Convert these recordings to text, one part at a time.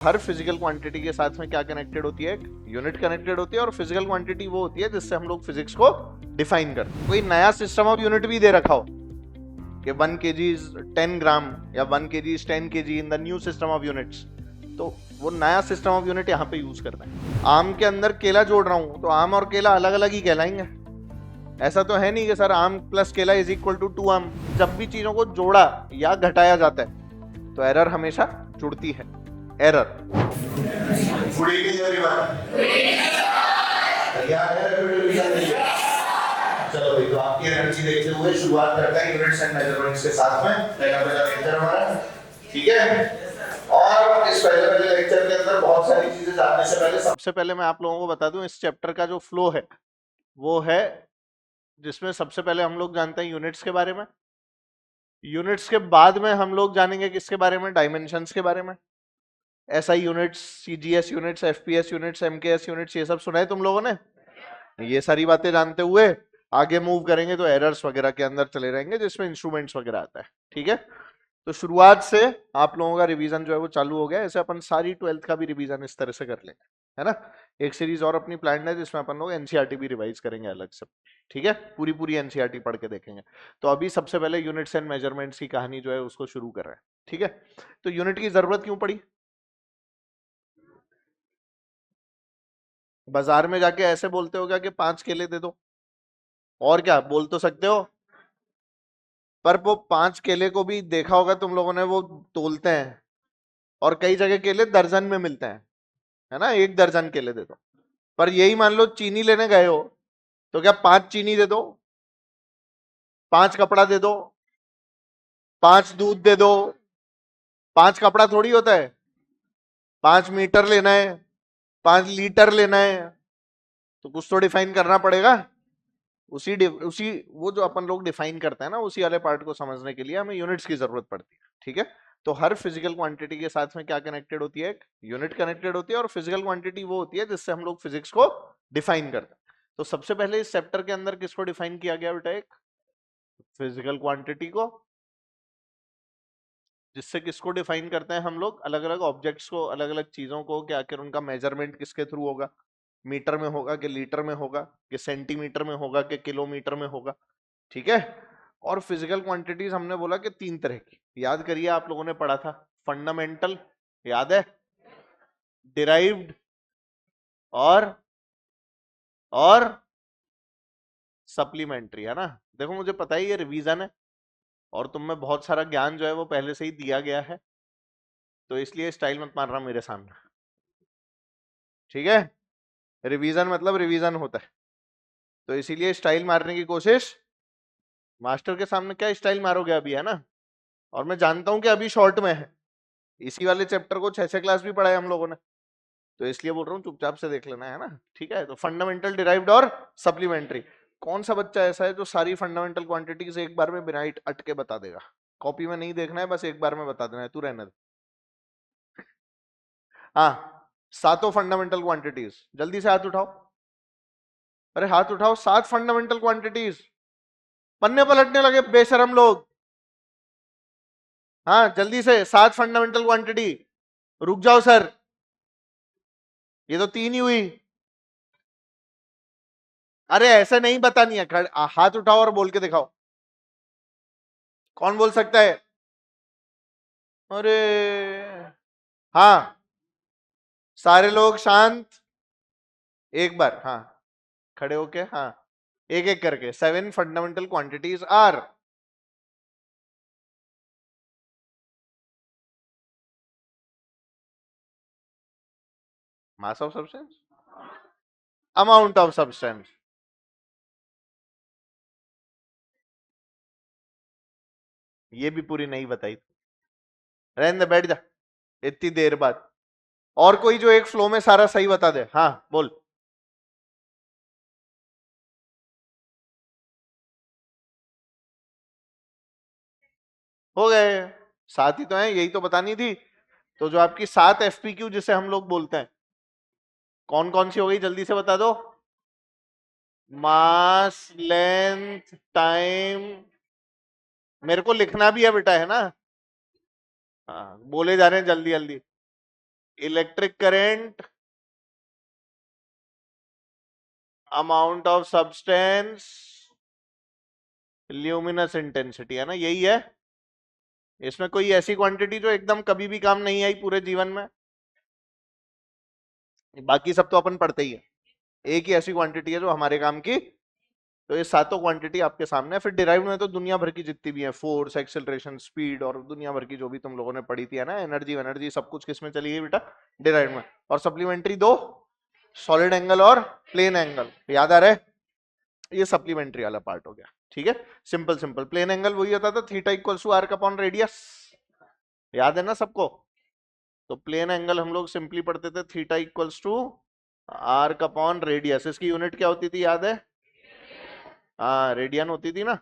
हर physical quantity के साथ में क्या कनेक्टेड होती है? एक यूनिट कनेक्टेड होती है। और फिजिकल क्वांटिटी वो होती है जिससे हम लोग फिजिक्स को डिफाइन करते हैं। कोई नया सिस्टम ऑफ यूनिट भी दे रखा हो कि 1 kg इज 10 ग्राम या 1 kg is 10 kg in the new system of units, तो वो नया सिस्टम ऑफ यूनिट यहाँ पे यूज करना है। आम के अंदर केला जोड़ रहा हूं तो आम और केला अलग अलग ही कहलाएंगे। ऐसा तो है नहीं कि सर आम प्लस केला इज इक्वल टू 2 आम। जब भी चीजों को जोड़ा या घटाया जाता है तो एरर हमेशा जुड़ती है। एरर चलो भाई, तो आपकी एनर्जी देखते हुए शुरुआत करते हैं यूनिट्स एंड मेजरमेंट्स के साथ में। पहला लेक्चर हमारा, ठीक है। और इस पहले लेक्चर के अंदर बहुत सारी चीजें जानने से पहले सबसे पहले मैं आप लोगों को बता दूं इस चैप्टर का जो फ्लो है वो है जिसमें सबसे पहले हम लोग जानते हैं यूनिट्स के बारे में। यूनिट्स के बाद में हम लोग जानेंगे किसके बारे में? डायमेंशंस के बारे में। SI units, CGS units, FPS units, MKS units, ये सब सुना है तुम लोगों ने? ये सारी बातें जानते हुए आगे मूव करेंगे तो एरर्स वगैरह के अंदर चले रहेंगे जिसमें इंस्ट्रूमेंट्स वगैरह आता है, ठीक है। तो शुरुआत से आप लोगों का रिवीजन जो है वो चालू हो गया। ऐसे अपन सारी 12th का भी रिवीजन इस तरह से कर लेंगे, है ना। एक सीरीज और अपनी प्लान है जिसमें अपन लोग एनसीईआरटी भी रिवाइज करेंगे अलग से, ठीक है। पूरी एनसीईआरटी पढ़ के देखेंगे। तो अभी सबसे पहले यूनिट्स एंड मेजरमेंट्स की कहानी जो है उसको शुरू कर रहे हैं, ठीक है। तो यूनिट की जरूरत क्यों पड़ी? बाजार में जाके ऐसे बोलते हो क्या कि 5 केले दे दो? और क्या बोल तो सकते हो, पर वो 5 केले को भी देखा होगा तुम लोगों ने, वो तोलते हैं और कई जगह केले दर्जन में मिलते हैं, है ना। 1 दर्जन केले दे दो। पर यही मान लो चीनी लेने गए हो तो क्या 5 चीनी दे दो, 5 कपड़ा दे दो, 5 दूध दे दो? 5 कपड़ा थोड़ी होता है, 5 मीटर लेना है, 5 लीटर लेना है, तो कुछ तो डिफाइन करना पड़ेगा। उसी वो जो अपन लोग डिफाइन करते हैं ना, उसी वाले पार्ट को समझने के लिए हमें यूनिट्स की जरूरत पड़ती है, ठीक है। तो हर फिजिकल क्वांटिटी के साथ में क्या कनेक्टेड होती है? एक यूनिट कनेक्टेड होती है। और फिजिकल क्वांटिटी वो होती है जिससे हम लोग फिजिक्स को डिफाइन करते हैं। तो सबसे पहले इस चैप्टर के अंदर किसको डिफाइन किया गया बेटा? एक फिजिकल क्वांटिटी को, जिससे किसको डिफाइन करते हैं हम लोग? अलग अलग ऑब्जेक्ट्स को, अलग अलग चीजों को, कि आखिर उनका मेजरमेंट किसके थ्रू होगा? मीटर में होगा कि लीटर में होगा कि सेंटीमीटर में होगा कि किलोमीटर में होगा, ठीक है। और फिजिकल क्वांटिटीज हमने बोला कि 3 तरह की, याद करिए आप लोगों ने पढ़ा था। फंडामेंटल, याद है? डिराइव्ड और सप्लीमेंट्री, है ना। देखो मुझे पता है ये रिवीजन है और तुम में बहुत सारा ज्ञान जो है वो पहले से ही दिया गया है, तो इसलिए स्टाइल मत मार रहा मेरे सामने, ठीक है। रिवीजन मतलब रिवीजन होता है, तो इसीलिए स्टाइल मारने की कोशिश। मास्टर के सामने क्या स्टाइल मारोगे अभी, है ना। और मैं जानता हूं कि अभी शॉर्ट में है, इसी वाले चैप्टर को 6 क्लास भी पढ़ा है हम लोगों ने, तो इसलिए बोल रहा हूँ चुपचाप से देख लेना, है ना, ठीक है। तो फंडामेंटल, डिराइव्ड और सप्लीमेंट्री। कौन सा बच्चा ऐसा है जो सारी फंडामेंटल क्वांटिटीज एक बार में बिना अटके बता देगा? कॉपी में नहीं देखना है, बस एक बार में बता देना है, तू रहने दे। हाँ, सातों फंडामेंटल क्वांटिटीज, जल्दी से हाथ उठाओ। अरे हाथ उठाओ, 7 फंडामेंटल क्वांटिटीज। पन्ने पलटने लगे बेशरम लोग। हाँ जल्दी से, 7 फंडामेंटल क्वांटिटी। रुक जाओ सर, ये तो 3 ही हुई। अरे ऐसे नहीं बतानी है, हाथ उठाओ और बोल के दिखाओ। कौन बोल सकता है? अरे हाँ, सारे लोग शांत, एक बार, हाँ खड़े होके, हाँ एक एक करके। 7 fundamental quantities are mass of substance, amount of substance. ये भी पूरी नहीं बताई, रहने दे, बैठ जा इतनी देर बाद। और कोई जो एक फ्लो में सारा सही बता दे, हाँ बोल। हो गए, 7 ही तो है, यही तो बतानी थी। तो जो आपकी 7 एफपीक्यू जिसे हम लोग बोलते हैं, कौन कौन सी हो गई जल्दी से बता दो? मास, लेंथ, टाइम। मेरे को लिखना भी है बेटा, है ना। हाँ बोले जा रहे हैं जल्दी जल्दी। Electric current amount of substance luminous intensity, है ना, यही है। इसमें कोई ऐसी क्वांटिटी जो एकदम कभी भी काम नहीं आई पूरे जीवन में? बाकी सब तो अपन पढ़ते ही है, एक ही ऐसी क्वांटिटी है जो हमारे काम की। तो ये सातों क्वांटिटी आपके सामने है। फिर डिराइव्ड में तो दुनिया भर की जितनी भी है, फोर्स, एक्सेलरेशन, स्पीड और दुनिया भर की जो भी तुम लोगों ने पढ़ी थी, है ना, एनर्जी एनर्जी सब कुछ किस में चली गई बेटा? डिराइव्ड में। और सप्लीमेंट्री दो, सॉलिड एंगल और प्लेन एंगल, याद आ रहा है? ये सप्लीमेंट्री वाला पार्ट हो गया, ठीक है। सिंपल सिंपल प्लेन एंगल वही होता था, theta equals to arc upon radius, याद है ना सबको? तो प्लेन एंगल हम लोग सिंपली पढ़ते थे theta equals to arc upon radius. इसकी यूनिट क्या होती थी, याद है? हाँ, रेडियन होती थी ना।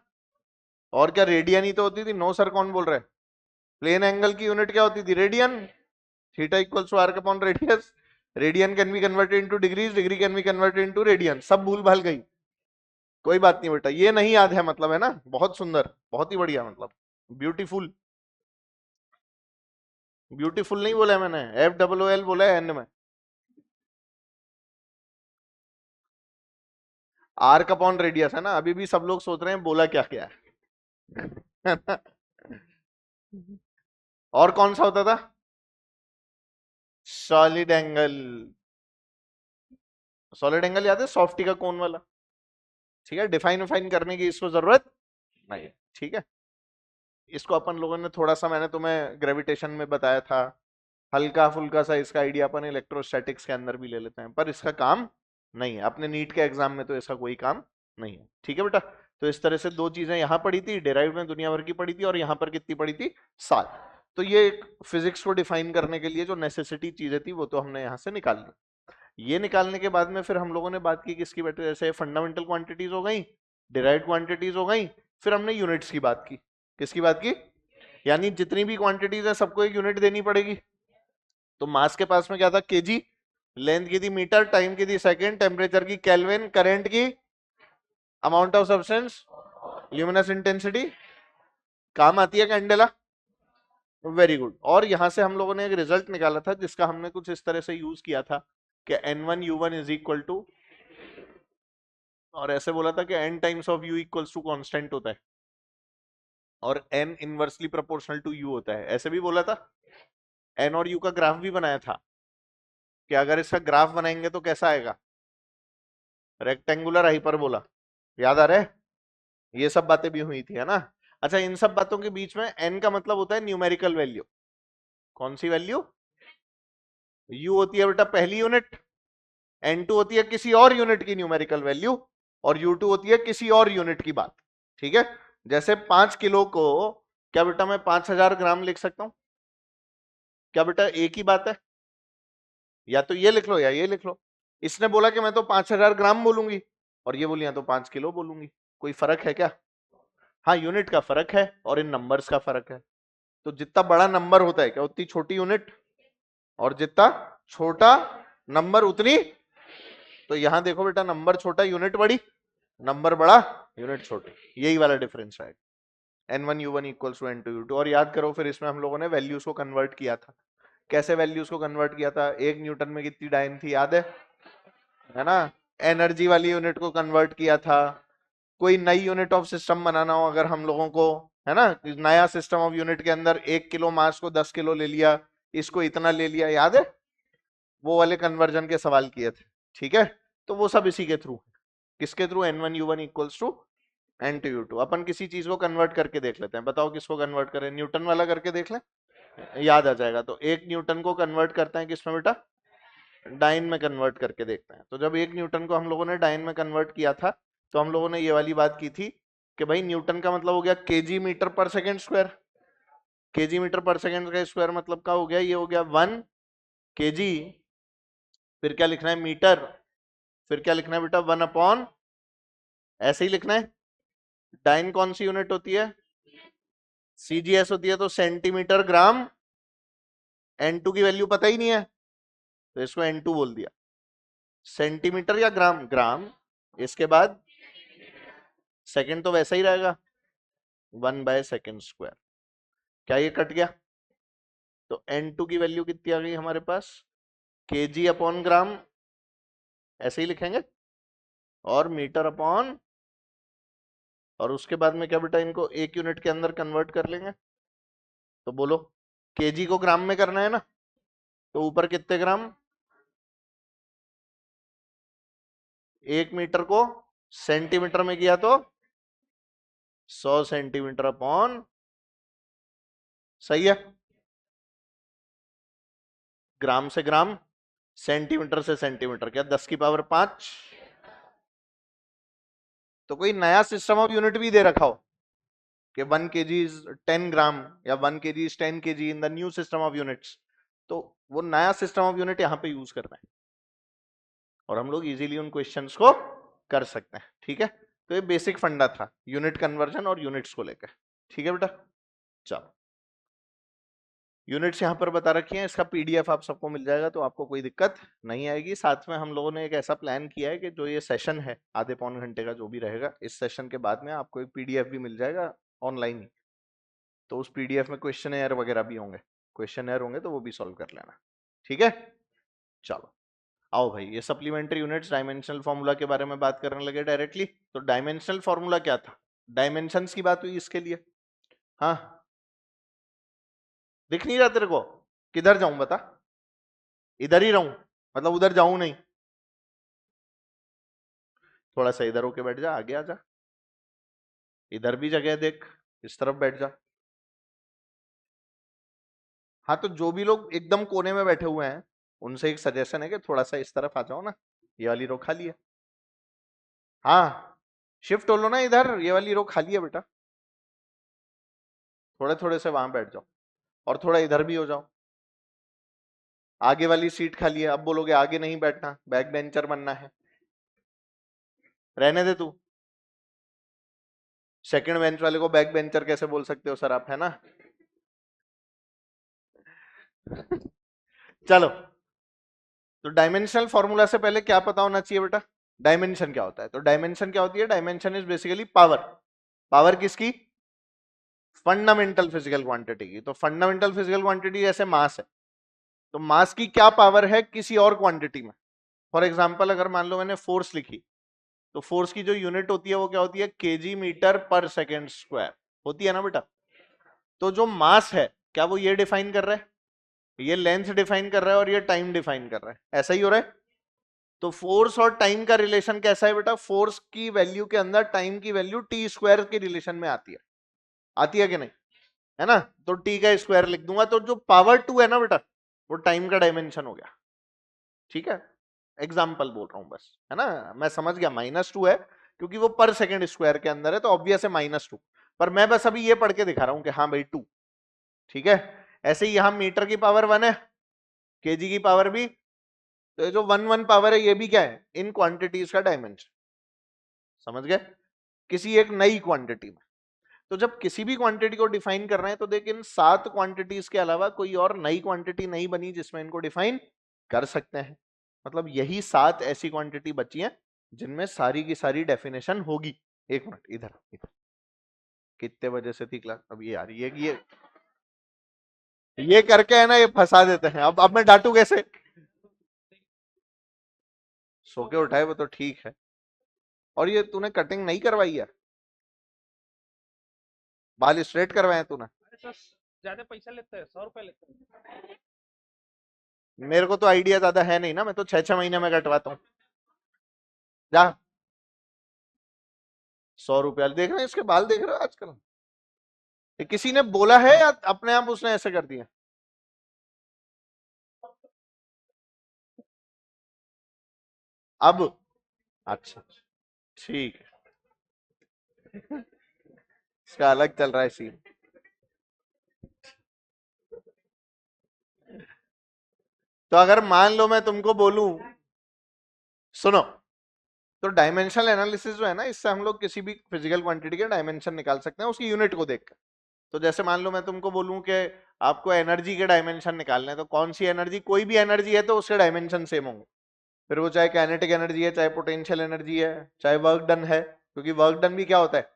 और क्या रेडियन ही तो होती थी? नो सर, कौन बोल रहा है? प्लेन एंगल की यूनिट क्या होती थी? Radian. Theta equals to arc upon radius. Radian can be converted into degrees, degree can be converted into radian. सब भूल भाल गई, कोई बात नहीं बेटा, ये नहीं याद है मतलब, है ना, बहुत सुंदर, बहुत ही बढ़िया, मतलब ब्यूटीफुल। ब्यूटीफुल नहीं बोला मैंने, FOOL बोला है एंड में। आर्क अपॉन रेडियस है ना, अभी भी सब लोग सोच रहे हैं बोला क्या क्या है और कौन सा होता था? Solid angle. सॉलिड एंगल याद है, सॉफ्टी का कोन वाला, ठीक है। डिफाइन डिफाइन करने की इसको जरूरत नहीं है, ठीक है। इसको अपन लोगों ने थोड़ा सा, मैंने तुम्हें ग्रेविटेशन में बताया था, हल्का फुल्का सा इसका आइडिया अपन इलेक्ट्रोस्टैटिक्स के अंदर भी ले लेते हैं, पर इसका काम नहीं है अपने नीट के एग्जाम में, तो इसका कोई काम नहीं है, ठीक है बेटा। तो इस तरह से दो चीजें यहाँ पढ़ी थी, डिराइव्ड में दुनिया भर की पढ़ी थी, और यहाँ पर कितनी पढ़ी थी? 7। तो ये एक फिजिक्स को डिफाइन करने के लिए जो नेसेसिटी चीजें थी वो तो हमने यहाँ से निकाल ली। ये निकालने के बाद में फिर हम लोगों ने बात की किसकी बेटे? जैसे फंडामेंटल क्वांटिटीज हो गई, डिराइव्ड क्वांटिटीज हो गई, फिर हमने यूनिट्स की बात की। किसकी बात की? यानी जितनी भी क्वांटिटीज है सबको एक यूनिट देनी पड़ेगी। तो मास के पास में क्या था? केजी, लेंथ की थी मीटर, टाइम की थी सेकंड, टेम्परेचर की केल्विन, करंट की, amount of substance luminous intensity. काम आती है कैंडेला? Very good. और यहां से हम लोगों ने एक रिजल्ट निकाला था जिसका हमने कुछ इस तरह से यूज किया था कि N1U1 इज इक्वल टू, और ऐसे बोला था कि n times of u equals to constant होता है और n inversely proportional to u होता है, ऐसे भी बोला था। n और u का ग्राफ भी बनाया था कि अगर इसका ग्राफ बनाएंगे तो कैसा आएगा? रेक्टेंगुलर हाइपरबोला, याद आ रहा है? ये सब बातें भी हुई थी, है ना। अच्छा, इन सब बातों के बीच में n का मतलब होता है न्यूमेरिकल वैल्यू। कौन सी वैल्यू? u होती है बेटा पहली यूनिट, n2 होती है किसी और यूनिट की न्यूमेरिकल वैल्यू, और u2 होती है किसी और यूनिट की बात, ठीक है। जैसे 5 किलो को क्या बेटा मैं 5000 ग्राम लिख सकता हूं? क्या बेटा एक ही बात है? या तो ये लिख लो या ये लिख लो। इसने बोला कि मैं तो 5000 ग्राम बोलूंगी, और ये बोली तो 5 किलो बोलूंगी, कोई फर्क है क्या? हाँ, यूनिट का फर्क है और इन नंबर्स का फर्क है। तो जितना बड़ा नंबर होता है क्या उतनी छोटी यूनिट, और जितना छोटा नंबर उतनी, तो यहां देखो बेटा, नंबर छोटा यूनिट बड़ी, नंबर बड़ा यूनिट छोटी, यही वाला डिफरेंस है। N1U1 equals to N2U2। और याद करो फिर इसमें हम लोगों ने वैल्यूज को कन्वर्ट किया था। कैसे वैल्यूज को कन्वर्ट किया था? 1 न्यूटन में कितनी डाइन थी, याद है ना? एनर्जी वाली यूनिट को कन्वर्ट किया था। कोई नई यूनिट ऑफ सिस्टम बनाना हो अगर हम लोगों को, है ना, नया सिस्टम ऑफ यूनिट के अंदर 1 किलो मास को 10 किलो ले लिया, इसको इतना ले लिया, याद है? वो वाले कन्वर्जन के सवाल किए थे, ठीक है। तो वो सब इसी के थ्रू, किसके through? N1U1 equals to N2U2। अपन किसी चीज को कन्वर्ट करके देख लेते हैं, बताओ किसको कन्वर्ट करें? न्यूटन वाला करके देख लें, याद आ जाएगा। तो 1 न्यूटन को कन्वर्ट करते हैं किसमें बेटा? डाइन में कन्वर्ट करके देखते हैं। तो जब 1 न्यूटन को हम लोगों ने डाइन में कन्वर्ट किया था, तो हम लोगों ने ये वाली बात की थी कि भाई न्यूटन का मतलब हो गया केजी मीटर पर सेकेंड स्क्वायर। केजी मीटर पर सेकेंड का स्क्वायर मतलब का हो गया, ये हो गया 1 kg। फिर क्या लिखना है? मीटर। फिर क्या लिखना है बेटा? 1/, ऐसे ही लिखना है। डाइन कौन सी यूनिट होती है? CGS होती है, तो सेंटीमीटर ग्राम। N2 की वैल्यू पता ही नहीं है तो इसको N2 बोल दिया। सेंटीमीटर या ग्राम? ग्राम। इसके बाद सेकंड तो वैसा ही रहेगा, 1/सेकंड स्क्वायर। क्या ये कट गया? तो N2 की वैल्यू कितनी आ गई हमारे पास? केजी अपॉन ग्राम ऐसे ही लिखेंगे, और मीटर अपॉन, और उसके बाद में क्या बेटा, इनको एक यूनिट के अंदर कन्वर्ट कर लेंगे। तो बोलो, केजी को ग्राम में करना है ना, तो ऊपर कितने ग्राम, 1 मीटर को सेंटीमीटर में किया तो 100 सेंटीमीटर अपॉन, सही है, ग्राम से ग्राम, सेंटीमीटर से सेंटीमीटर, क्या 10 की पावर 5। तो कोई नया सिस्टम ऑफ यूनिट भी दे रखा हो कि 1 kg इज 10 ग्राम या 1 kg is 10 kg in the new system of units, तो वो नया सिस्टम ऑफ यूनिट यहां पे यूज करना है और हम लोग इजीली उन क्वेश्चंस को कर सकते हैं। ठीक है, तो ये बेसिक फंडा था यूनिट कन्वर्जन और यूनिट्स को लेकर। ठीक है बेटा, चलो यूनिट्स यहाँ पर बता रखी हैं, इसका पीडीएफ आप सबको मिल जाएगा, तो आपको कोई दिक्कत नहीं आएगी। साथ में हम लोगों ने एक ऐसा प्लान किया है कि जो ये सेशन है आधे पौन घंटे का जो भी रहेगा, इस सेशन के बाद में आपको एक पीडीएफ भी मिल जाएगा ऑनलाइन ही, तो उस पीडीएफ में क्वेश्चन वगैरह भी होंगे, क्वेश्चन होंगे तो वो भी सॉल्व कर लेना। ठीक है, चलो आओ भाई, ये सप्लीमेंट्री यूनिट्स डायमेंशनल फॉर्मूला के बारे में बात करने लगे डायरेक्टली। तो डायमेंशनल फॉर्मूला क्या था, डायमेंशंस की बात हुई इसके लिए। हाँ, दिख नहीं रहा तेरे को, किधर जाऊं बता, इधर ही रहूं, मतलब उधर जाऊं नहीं, थोड़ा सा इधर होके बैठ जा, आगे आ जा, इधर भी जगह देख, इस तरफ बैठ जा। हाँ, तो जो भी लोग एकदम कोने में बैठे हुए हैं उनसे एक सजेशन है कि थोड़ा सा इस तरफ आ जाओ ना, ये वाली रो खाली है। हाँ, शिफ्ट हो लो ना इधर, ये वाली रो खाली है बेटा, थोड़े थोड़े से वहां बैठ जाओ और थोड़ा इधर भी हो जाओ। आगे वाली सीट खाली है, अब बोलोगे आगे नहीं बैठना, बैक बेंचर बनना है, रहने दे तू। सेकंड बेंच वाले को बैक बेंचर कैसे बोल सकते हो सर आप, है ना। चलो, तो डायमेंशनल फॉर्मूला से पहले क्या पता होना चाहिए बेटा, डायमेंशन क्या होता है। तो डायमेंशन क्या होती है, dimension is basically power. Power किसकी, फंडामेंटल फिजिकल क्वांटिटी की। तो फंडामेंटल फिजिकल क्वांटिटी जैसे मास है, तो मास की क्या पावर है किसी और क्वांटिटी में। फॉर एग्जांपल अगर मान लो मैंने फोर्स लिखी, तो फोर्स की जो यूनिट होती है वो क्या होती है, केजी मीटर पर सेकेंड स्क्वायर होती है ना बेटा। तो जो मास है, क्या वो ये डिफाइन कर रहा है, ये लेंथ डिफाइन कर रहा है और ये टाइम डिफाइन कर रहा है, ऐसा ही हो रहा है। तो फोर्स और टाइम का रिलेशन कैसा है बेटा, फोर्स की वैल्यू के अंदर टाइम की वैल्यू टी स्क्वायर के रिलेशन में आती है, आती है कि नहीं, है ना। तो टी का स्क्वायर लिख दूंगा, तो जो पावर 2 है ना बेटा, वो टाइम का डायमेंशन हो गया। ठीक है, एग्जाम्पल बोल रहा हूं बस, है ना। मैं समझ गया -2 है क्योंकि वो पर सेकेंड स्क्वायर के अंदर है, तो ऑब्वियस है -2, पर मैं बस अभी ये पढ़ के दिखा रहा हूं कि हाँ भाई 2। ठीक है, ऐसे ही यहां मीटर की पावर 1 है, केजी की पावर भी, तो ये जो 1 पावर है ये भी क्या है, इन क्वांटिटीज का डायमेंशन। समझ गए, किसी एक नई क्वांटिटी में। तो जब किसी भी क्वांटिटी को डिफाइन कर रहे हैं, तो देख इन 7 क्वांटिटीज के अलावा कोई और नई क्वांटिटी नहीं बनी जिसमें इनको डिफाइन कर सकते हैं। मतलब यही 7 ऐसी क्वांटिटी बची हैं जिनमें सारी की सारी डेफिनेशन होगी। एक मिनट, इधर इधर, कितने बजे से थी क्लास, अब ये यार ये करके है ना, ये फंसा देते हैं। अब मैं डांटू कैसे, सो के उठाए वो तो ठीक है। और ये तूने कटिंग नहीं करवाई है, बाल स्ट्रेट करवाए तूने। ज्यादा पैसा लेते हैं, 100 रुपए लेते हैं। मेरे को तो आइडिया ज्यादा है नहीं ना, मैं तो 6-6 महीने में कटवाता हूँ। जा, 100 रुपया देख रहे हैं इसके बाल, देख रहे हो आजकल। ये किसी ने बोला है या अपने आप उसने ऐसे कर दिया। अब अच्छा, ठीक है, इसका अलग चल रहा है सीन। तो अगर मान लो मैं तुमको बोलूं, सुनो, तो डायमेंशनल एनालिसिस जो है ना, इससे हम लोग किसी भी फिजिकल क्वांटिटी के डायमेंशन निकाल सकते हैं उसकी यूनिट को देखकर। तो जैसे मान लो मैं तुमको बोलूं कि आपको एनर्जी के डायमेंशन निकालने हैं, तो कौन सी एनर्जी, कोई भी एनर्जी है तो उसके डायमेंशन सेम होंगे, फिर वो चाहे काइनेटिक एनर्जी है, चाहे पोटेंशियल एनर्जी है, चाहे वर्क डन है, क्योंकि वर्क डन भी क्या होता है,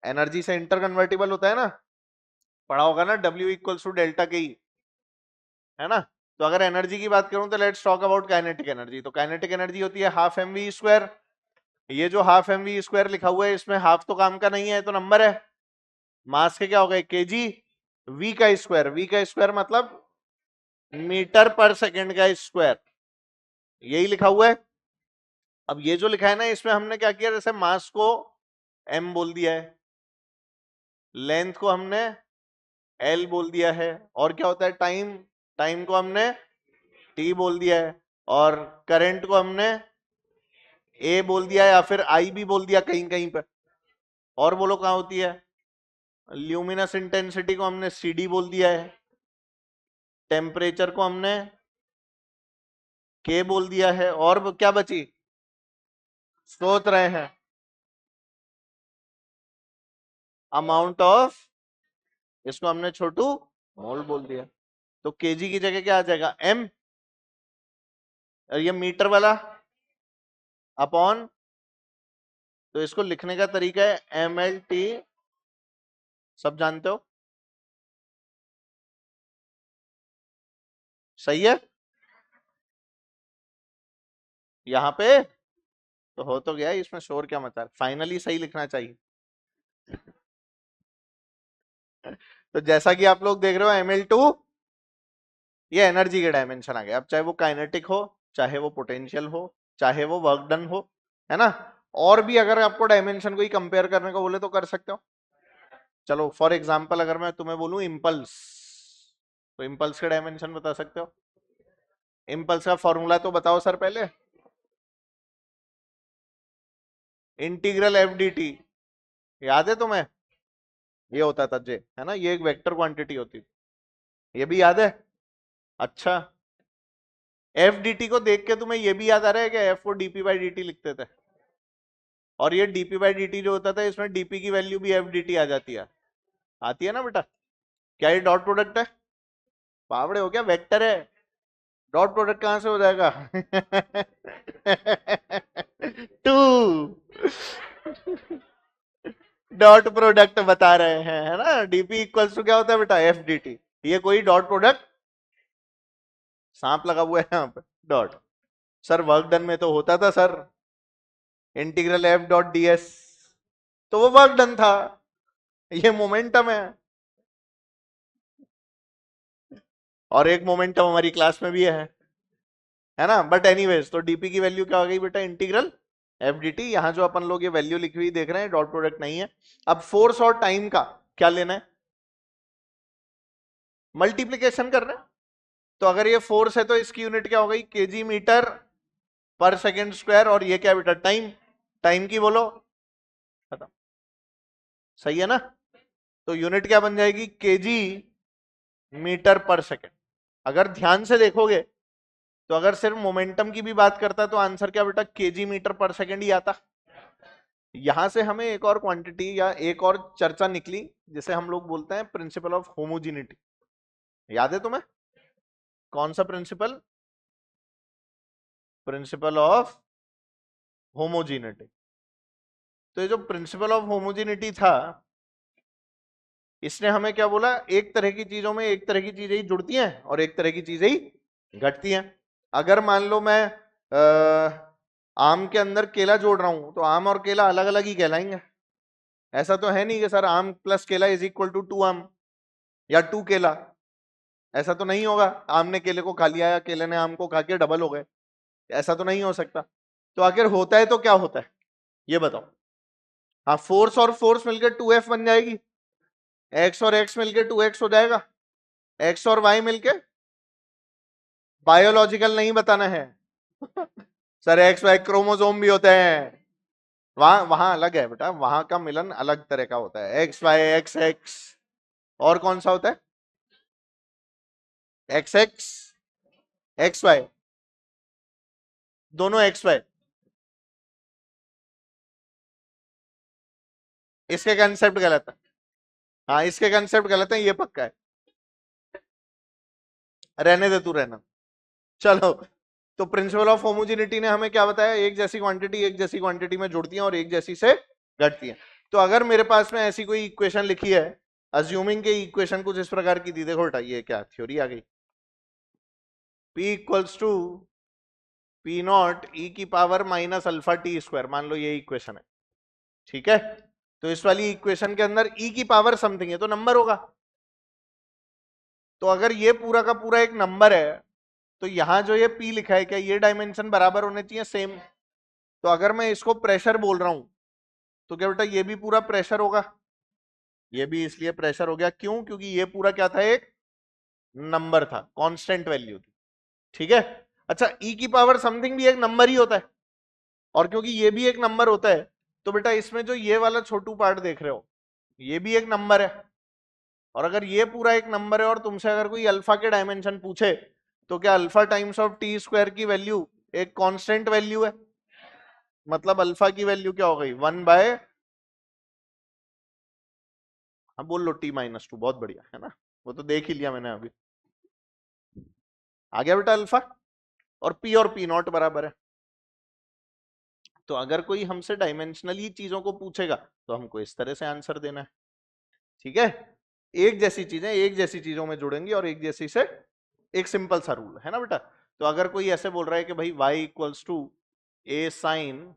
एनर्जी से इंटर कन्वर्टिबल होता है ना, पढ़ा होगा ना, W इक्वल्स टू डेल्टा के, है ना। तो अगर एनर्जी की बात करूं तो let's talk about kinetic energy. तो काइनेटिक एनर्जी होती है हाफ एम वी स्क्वायर। ये जो हाफ एम वी स्क्वायर लिखा हुआ है इसमें हाफ तो काम का नहीं है, तो नंबर है। मास के क्या हो गए केजी, वी का स्क्वायर, वी का स्क्वायर मतलब मीटर पर सेकंड का स्क्वायर, यही लिखा हुआ है। अब ये जो लिखा है ना इसमें हमने क्या किया, जैसे मास को m बोल दिया है, लेंथ को हमने l बोल दिया है, और क्या होता है टाइम, टाइम को हमने t बोल दिया है, और करंट को हमने a बोल दिया है या फिर I भी बोल दिया कहीं कहीं पर। और बोलो कहां होती है, ल्यूमिनस इंटेंसिटी को हमने CD बोल दिया है, टेम्परेचर को हमने K बोल दिया है, और क्या बची, सोच रहे हैं अमाउंट ऑफ, इसको हमने छोटू मोल बोल दिया। तो केजी की जगह क्या आ जाएगा m, और ये मीटर वाला अपॉन, तो इसको लिखने का तरीका है mlt, सब जानते हो, सही है। यहां पे तो हो तो गया, इसमें शोर क्या मचा, फाइनली सही लिखना चाहिए। तो जैसा कि आप लोग देख रहे हो ml2, ये एनर्जी के डायमेंशन आ गए। अब चाहे वो काइनेटिक हो, चाहे वो पोटेंशियल हो, चाहे वो वर्क डन हो, है ना। और भी अगर आपको डायमेंशन को ही कंपेयर करने को बोले तो कर सकते हो। चलो फॉर एग्जांपल अगर मैं तुम्हें बोलूं इम्पल्स, तो इम्पल्स के डायमेंशन बता सकते हो। इम्पल्स का फॉर्मूला तो बताओ सर पहले, इंटीग्रल एफ डी टी, याद है तुम्हें, ये होता था जे, है ना, ये एक वेक्टर क्वांटिटी होती थी, ये भी याद है। अच्छा, एफ डी टी को देख के तुम्हें ये भी याद आ रहा है कि एफ को डीपी बाई डी टी लिखते थे, और ये डीपी बाई डी टी जो होता था इसमें डीपी की वैल्यू भी एफ डी टी आ जाती है, आती है ना बेटा। क्या ये डॉट प्रोडक्ट है, पावड़े हो क्या, वेक्टर है, डॉट प्रोडक्ट कहां से हो जाएगा टू डॉट प्रोडक्ट बता रहे हैं, है ना। डीपी इक्वल्स टू क्या होता है बेटा, एफ डी टी। ये कोई डॉट प्रोडक्ट, सांप लगा हुआ है यहाँ पे डॉट। सर वर्क डन में तो होता था sir integral F dot D S, तो वो वर्क डन था, ये मोमेंटम है, और एक मोमेंटम हमारी क्लास में भी है ना। बट एनीवेज, तो डीपी की वैल्यू क्या हो गई बेटा, इंटीग्रल एफ डी टी। यहां जो अपन लोग ये वैल्यू लिखी हुई देख रहे हैं डॉट प्रोडक्ट नहीं है। अब फोर्स और टाइम का क्या लेना है, मल्टीप्लीकेशन कर रहे हैं। तो अगर ये फोर्स है तो इसकी यूनिट क्या हो गई, केजी मीटर पर सेकेंड स्क्वायर, और ये क्या बेटा टाइम, टाइम की बोलो, खत्म, सही है ना। तो यूनिट क्या बन जाएगी, केजी मीटर पर सेकेंड। अगर ध्यान से देखोगे तो अगर सिर्फ मोमेंटम की भी बात करता तो आंसर क्या बेटा, केजी मीटर पर सेकेंड ही आता। यहां से हमें एक और क्वांटिटी या एक और चर्चा निकली जिसे हम लोग बोलते हैं प्रिंसिपल ऑफ होमोजीनिटी, याद है तुम्हें, कौन सा प्रिंसिपल, प्रिंसिपल ऑफ होमोजीनिटी। तो ये जो प्रिंसिपल ऑफ होमोजीनिटी था, इसने हमें क्या बोला, एक तरह की चीजों में एक तरह की चीजें ही जुड़ती हैं और एक तरह की चीजें ही घटती हैं। अगर मान लो मैं आम के अंदर केला जोड़ रहा हूं तो आम और केला अलग अलग ही कहलाएंगे। ऐसा तो है नहीं कि सर आम प्लस केला इज इक्वल टू 2 आम या 2 केला, ऐसा तो नहीं होगा। आम ने केले को खा लिया या केले ने आम को खा के डबल हो गए, ऐसा तो नहीं हो सकता। तो आखिर होता है तो क्या होता है ये बताओ। हाँ, फोर्स और फोर्स मिलकर 2F बन जाएगी, एक्स और एक्स मिलकर 2x हो जाएगा, एक्स और वाई मिलके, बायोलॉजिकल नहीं बताना है सर एक्स वाई क्रोमोसोम भी होते हैं, वहां वहां अलग है बेटा, वहां का मिलन अलग तरह का होता है, एक्स वाई एक्स एक्स, और कौन सा होता है, एक्स एक्स एक्स वाई, दोनों एक्स वाई, इसके कंसेप्ट गलत है। हाँ, इसके कंसेप्ट गलत है, ये पक्का है, रहने दे तू रहना। चलो, तो प्रिंसिपल ऑफ होमोजेनिटी ने हमें क्या बताया, एक जैसी क्वांटिटी एक जैसी क्वांटिटी में जुड़ती है और एक जैसी से घटती है। तो अगर मेरे पास में ऐसी कोई इक्वेशन लिखी है, अज्यूमिंग के इक्वेशन कुछ इस प्रकार की दी, देखो बेटा ये क्या थ्योरी आ गई, P equals to P naught e की power minus alpha t square, मान लो ये इक्वेशन है, ठीक है। तो इस वाली इक्वेशन के अंदर ई की पावर समथिंग है तो नंबर होगा। तो अगर ये पूरा का पूरा एक नंबर है तो यहां जो ये पी लिखा है क्या ये डायमेंशन बराबर होने चाहिए सेम। तो अगर मैं इसको प्रेशर बोल रहा हूं तो क्या बेटा ये भी पूरा प्रेशर होगा, ये भी इसलिए प्रेशर हो गया क्यों, क्योंकि ये पूरा क्या था एक नंबर था, कांस्टेंट वैल्यू थी, ठीक है। अच्छा ई की पावर समथिंग भी एक नंबर ही होता है, और क्योंकि ये भी एक नंबर होता है तो बेटा इसमें जो ये वाला छोटू पार्ट देख रहे हो ये भी एक नंबर है, और अगर ये पूरा एक नंबर है और तुमसे अगर कोई अल्फा के डायमेंशन पूछे तो क्या alpha times of T square की वैल्यू एक कांस्टेंट वैल्यू है, मतलब अल्फा की वैल्यू क्या हो गई 1/, हाँ बोल लो t-2, बहुत बढ़िया है ना, वो तो देख ही लिया मैंने अभी, आ गया बेटा अल्फा, और पी नॉट बराबर है। तो अगर कोई हमसे डायमेंशनली चीजों को पूछेगा तो हमको इस तरह से आंसर देना है, ठीक है। एक जैसी चीजें एक जैसी चीजों में जुड़ेंगी और एक जैसी से एक सिंपल सा रूल है ना बेटा। तो अगर कोई ऐसे बोल रहा है कि भाई y equals to a sine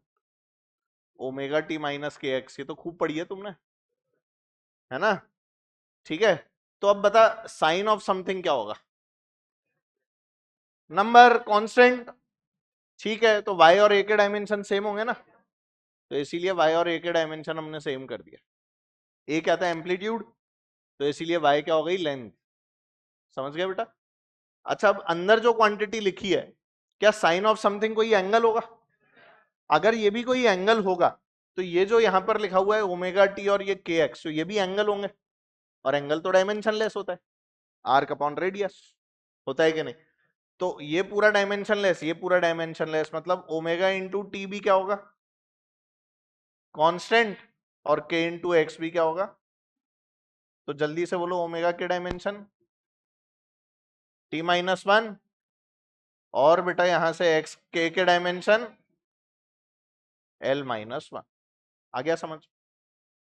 omega T minus k x, ये तो खूब पढ़ी है तुमने, है ना, ठीक है। तो अब बता साइन ऑफ समथिंग क्या होगा, नंबर कांस्टेंट, ठीक है। तो y और a के डायमेंशन सेम होंगे ना, तो इसीलिए y और a के डायमेंशन हमने सेम कर दिया। a क्या था एम्पलीट्यूड, तो इसीलिए y क्या हो गई लेंथ, समझ गया बेटा। अच्छा अब अंदर जो क्वांटिटी लिखी है क्या साइन ऑफ समथिंग कोई एंगल होगा, अगर ये भी कोई एंगल होगा तो ये जो यहां पर लिखा हुआ है ओमेगा टी और ये के एक्स, तो ये भी एंगल होंगे, और एंगल तो डायमेंशन लेस होता है, आर्क अपॉन रेडियस होता है कि नहीं। तो ये पूरा डायमेंशन लेस, ये पूरा डायमेंशन लेस, मतलब ओमेगा इंटू टी भी क्या होगा कांस्टेंट, और के इंटू एक्स भी क्या होगा, तो जल्दी से बोलो ओमेगा के डायमेंशन t-1, और बेटा यहां से एक्स के डायमेंशन l-1, आ गया समझ।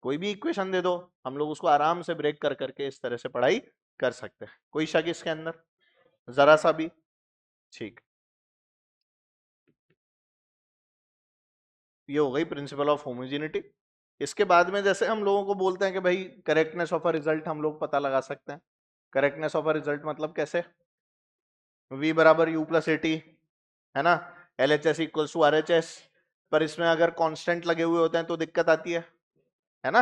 कोई भी इक्वेशन दे दो हम लोग उसको आराम से ब्रेक कर करके इस तरह से पढ़ाई कर सकते हैं, कोई शक इसके अंदर जरा सा भी, ठीक। ये हो गई प्रिंसिपल ऑफ होमोजेनिटी। इसके बाद में जैसे हम लोगों को बोलते हैं कि भाई करेक्टनेस ऑफ अ रिजल्ट हम लोग पता लगा सकते हैं, करेक्टनेस ऑफ अ रिजल्ट मतलब कैसे, v बराबर u प्लस ए टी, है ना, L H S equals to R H S, पर इसमें अगर कांस्टेंट लगे हुए होते हैं तो दिक्कत आती है ना।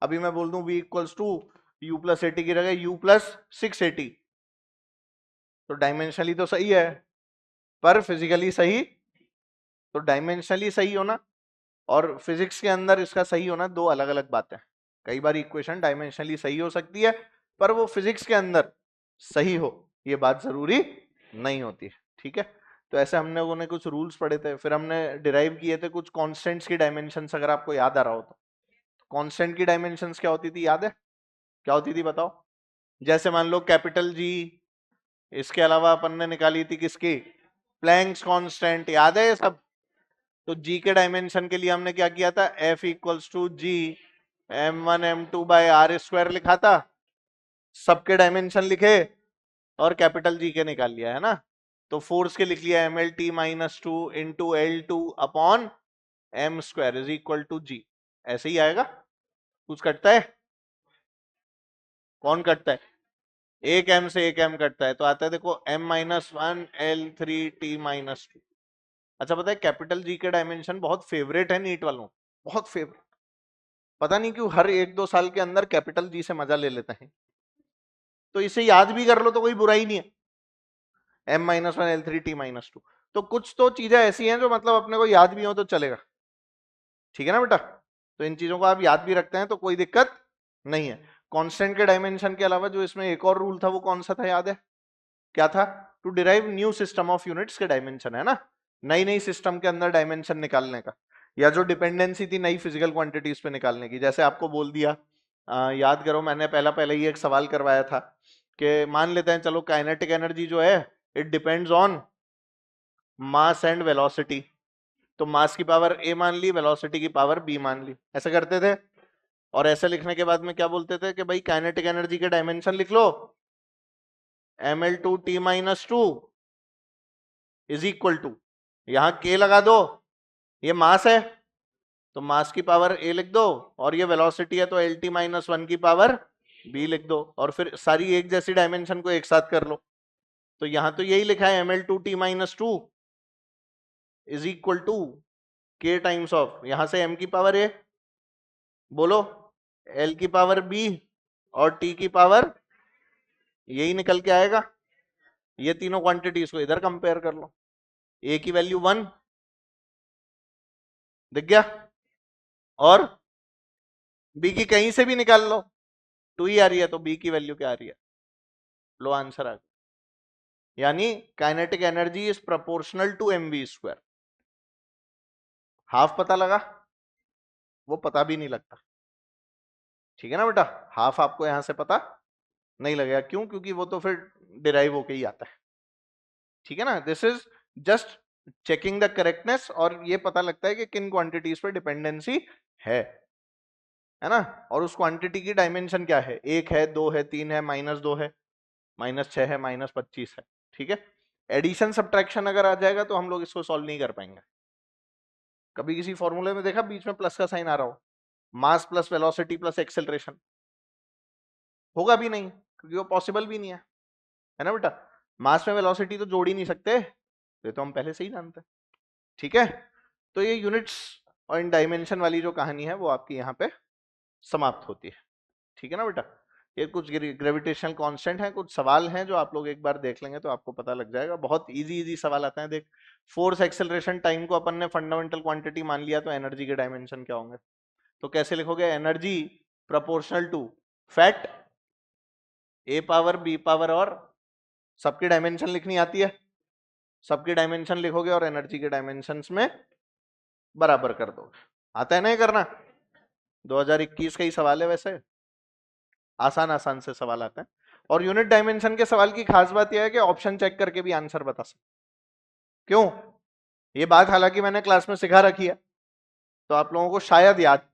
अभी मैं बोल दूं v equals to u plus A T की जगह u प्लस 680, तो डायमेंशनली तो सही है पर फिजिकली सही, तो डायमेंशनली सही होना और फिजिक्स के अंदर इसका सही होना दो अलग अलग बातें। कई बार इक्वेशन डायमेंशनली सही हो सकती है पर वो फिजिक्स के अंदर सही हो ये बात जरूरी नहीं होती, ठीक है। तो ऐसे हमने लोगों ने कुछ रूल्स पढ़े थे, फिर हमने डिराइव किए थे कुछ कांस्टेंट्स की डायमेंशंस, अगर आपको याद आ रहा हो तो कांस्टेंट की डायमेंशंस क्या होती थी, याद है क्या होती थी बताओ। जैसे मान लो कैपिटल जी, इसके अलावा अपन ने निकाली थी किसकी, प्लैंक्स कांस्टेंट, याद है ये सब। तो जी के डायमेंशन के लिए हमने क्या किया था, F equals to G m1 m2 by R square लिखा था, सबके डायमेंशन लिखे और कैपिटल जी के निकाल लिया है ना। तो फोर्स के लिख लिया mlt-2 into L2 upon m square is equal to g, ऐसे ही आएगा। कुछ कटता है, कौन कटता है, एक m से एक m कटता है, तो आता है देखो m-1 L3t-2। अच्छा पता है कैपिटल जी के डायमेंशन बहुत फेवरेट है नीट वालों, बहुत फेवरेट, पता नहीं क्यों हर एक दो साल के अंदर कैपिटल जी से मजा ले लेते हैं, तो इसे याद भी कर लो तो कोई बुराई नहीं है, m-1 L3t-2। तो कुछ तो चीजें ऐसी हैं जो मतलब अपने को याद भी हो तो चलेगा, ठीक है ना बेटा। तो इन चीजों को आप याद भी रखते हैं तो कोई दिक्कत नहीं है। कांस्टेंट के डायमेंशन के अलावा जो इसमें एक और रूल था वो कौन सा था, याद है क्या था, to derive new system of units के डायमेंशन, है ना, नई नई सिस्टम के अंदर डायमेंशन निकालने का, या जो डिपेंडेंसी थी नई फिजिकल क्वांटिटीज पे निकालने की। जैसे आपको बोल दिया, याद करो मैंने पहले ही एक सवाल करवाया था कि मान लेते हैं चलो काइनेटिक एनर्जी जो है it depends on mass and velocity, तो मास की पावर a मान ली, वेलोसिटी की पावर b मान ली, ऐसे करते थे। और ऐसे लिखने के बाद में क्या बोलते थे कि भाई काइनेटिक एनर्जी के डायमेंशन लिख लो ml2t-2 इज इक्वल टू, यहां के लगा दो, ये मास है तो मास की पावर ए लिख दो, और ये वेलोसिटी है तो एल टी माइनस वन की पावर बी लिख दो, और फिर सारी एक जैसी डायमेंशन को एक साथ कर लो। तो यहां तो यही लिखा है ml2t minus two is equal to K times of, यहां से m की पावर a, बोलो l की पावर b और t की पावर, यही निकल के आएगा। ये तीनों क्वांटिटीज को इधर कंपेयर कर लो, a की वैल्यू 1 दिख गया, और b की कहीं से भी निकाल लो, 2 ही आ रही है तो b की वैल्यू क्या आ रही है, लो आंसर आ गया। यानी kinetic energy is proportional to mv square. Half पता लगा, वो पता भी नहीं लगता, ठीक है ना बेटा, हाफ आपको यहां से पता नहीं लगेगा, क्यों, क्योंकि वो तो फिर डिराइव होके ही आता है, ठीक है ना। This is just checking the correctness, और ये पता लगता है कि किन क्वांटिटीज पे डिपेंडेंसी है ना, और उस क्वांटिटी की डायमेंशन क्या है, 1 है, 2 है, 3 है, -2 है, -6 है, -25 है, ठीक है। एडिशन सब्ट्रैक्शन अगर आ जाएगा तो हम लोग इसको सॉल्व नहीं कर पाएंगे। कभी किसी फॉर्मूले में देखा बीच में प्लस का साइन आ रहा हो, mass plus velocity plus acceleration, होगा भी नहीं, क्योंकि वो पॉसिबल भी नहीं है ना बेटा। मास में वेलोसिटी तो जोड़ ही नहीं सकते, ये तो हम पहले से ही जानते हैं, ठीक है। तो ये यूनिट्स और इन डायमेंशन वाली जो कहानी है वो आपकी यहाँ पे समाप्त होती है, ठीक है ना बेटा। ये कुछ ग्रेविटेशनल कांस्टेंट है, कुछ सवाल हैं जो आप लोग एक बार देख लेंगे तो आपको पता लग जाएगा, बहुत इजी इजी सवाल आते हैं। देख, फोर्स, एक्सेलरेशन, टाइम को अपन ने फंडामेंटल क्वांटिटी मान लिया, तो एनर्जी के डायमेंशन क्या होंगे, तो कैसे लिखोगे, energy proportional to fat, A power B power, और सबकी डायमेंशन लिखनी आती है, सबकी डायमेंशन लिखोगे और एनर्जी के डायमेंशंस में बराबर कर दोगे। आता है ना ये करना, 2021 का ही सवाल है वैसे, आसान आसान से सवाल आते हैं। और यूनिट डायमेंशन के सवाल की खास बात यह है कि ऑप्शन चेक करके भी आंसर बता सकते, क्यों, ये बात हालांकि मैंने क्लास में सिखा रखी है, तो आप लोगों को शायद याद,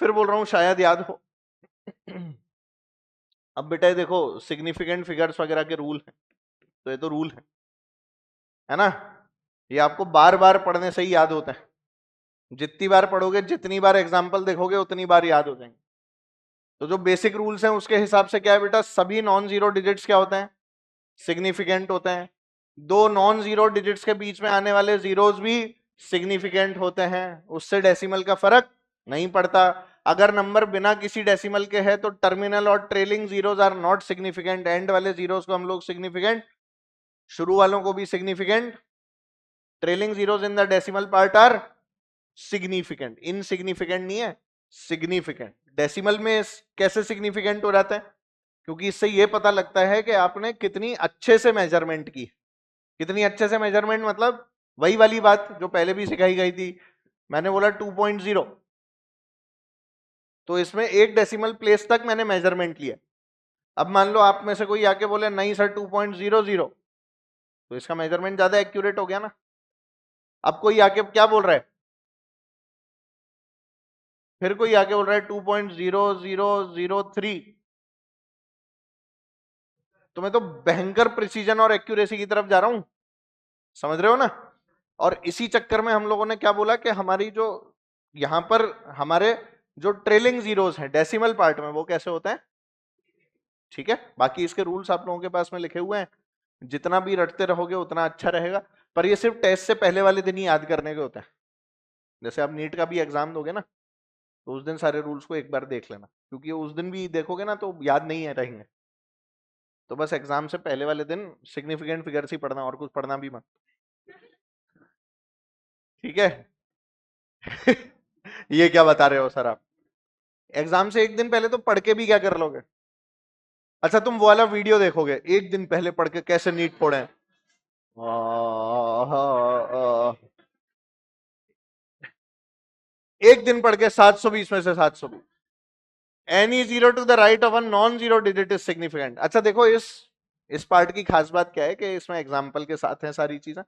फिर बोल रहा हूं शायद याद हो। अब बेटा ये देखो, सिग्निफिकेंट फिगर्स वगैरह के रूल हैं, तो ये तो रूल है ना, ये आपको बार बार पढ़ने से ही याद होता है, जितनी बार पढ़ोगे, जितनी बार एग्जाम्पल देखोगे, उतनी बार याद हो जाएंगे। तो जो बेसिक रूल्स हैं उसके हिसाब से क्या है बेटा, सभी नॉन जीरो डिजिट्स क्या होते हैं, सिग्निफिकेंट होते हैं, दो नॉन जीरो डिजिट्स के बीच में आने वाले जीरोस भी सिग्निफिकेंट होते हैं, उससे डेसिमल का फर्क नहीं पड़ता। अगर नंबर बिना किसी डेसिमल के है तो टर्मिनल और trailing zeros are not significant, end वाले जीरोस को हम लोग सिग्निफिकेंट, शुरू वालों को भी significant, trailing zeros in the decimal part are significant, insignificant नहीं है, सिग्निफिकेंट। डेसिमल में कैसे सिग्निफिकेंट हो जाता है, क्योंकि इससे ये पता लगता है कि आपने कितनी अच्छे से मेजरमेंट की, कितनी अच्छे से मेजरमेंट, मतलब वही वाली बात जो पहले भी सिखाई गई थी, मैंने बोला 2.0, तो इसमें एक डेसिमल प्लेस तक मैंने मेजरमेंट लिया। अब मान लो आप में से कोई आके बोले नहीं सर 2.00, तो इसका मेजरमेंट ज्यादा एक्यूरेट हो गया ना। अब कोई आके क्या बोल रहा है, फिर कोई आके बोल रहा है 2.0003, तो मैं तो भयंकर प्रिसीजन और एक्यूरेसी की तरफ जा रहा हूं, समझ रहे हो ना। और इसी चक्कर में हम लोगों ने क्या बोला कि हमारी जो यहां पर हमारे जो ट्रेलिंग जीरोस हैं डेसिमल पार्ट में, वो कैसे होते हैं, ठीक है। बाकी इसके रूल्स आप लोगों के पास में लिखे हुए हैं, जितना भी रटते रहोगे उतना अच्छा रहेगा, पर ये सिर्फ टेस्ट से पहले वाले दिन ही याद करने के होते हैं। जैसे आप नीट का भी एग्जाम दोगे ना, तो उस दिन सारे रूल्स को एक बार देख लेना, क्योंकि उस दिन भी देखोगे ना तो याद नहीं है रहेंगे। तो बस एग्जाम से पहले वाले दिन सिग्निफिकेंट फिगर्स ही पढ़ना, और कुछ पढ़ना भी मत, ठीक है। ये क्या बता रहे हो सर आप, एग्जाम से एक दिन पहले तो पढ़ के भी क्या कर लोगे। अच्छा तुम वो वाला वीडियो देखोगे, एक दिन पहले पढ़ के कैसे नीट फोड़े, एक दिन पढ़ के 720 में से 720, any zero to the right of a non zero digit is significant. अच्छा देखो, इस पार्ट की खास बात क्या है कि इसमें एग्जाम्पल के साथ है सारी चीजें,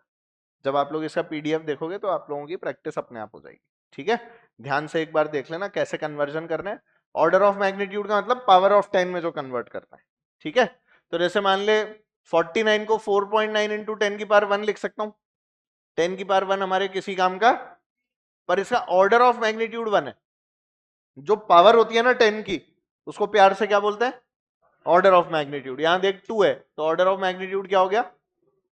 जब आप लोग इसका पीडीएफ देखोगे तो आप लोगों की प्रैक्टिस अपने आप हो जाएगी, ठीक है। ध्यान से एक बार देख लेना कैसे कन्वर्जन करना है, ऑर्डर ऑफ मैग्नीट्यूड का मतलब पावर ऑफ 10 में जो कन्वर्ट करना है, ठीक है। तो जैसे मान ले 49 को 4.9 इंटू 10 की पावर 1 लिख सकता हूं। 10 की पावर 1 हमारे किसी काम का, पर इसका ऑर्डर ऑफ मैग्नीट्यूड 1 है। जो पावर होती है ना 10 की, उसको प्यार से क्या बोलते हैं? Order of magnitude. यहां देख 2 है तो ऑर्डर ऑफ मैग्नीट्यूड क्या हो गया?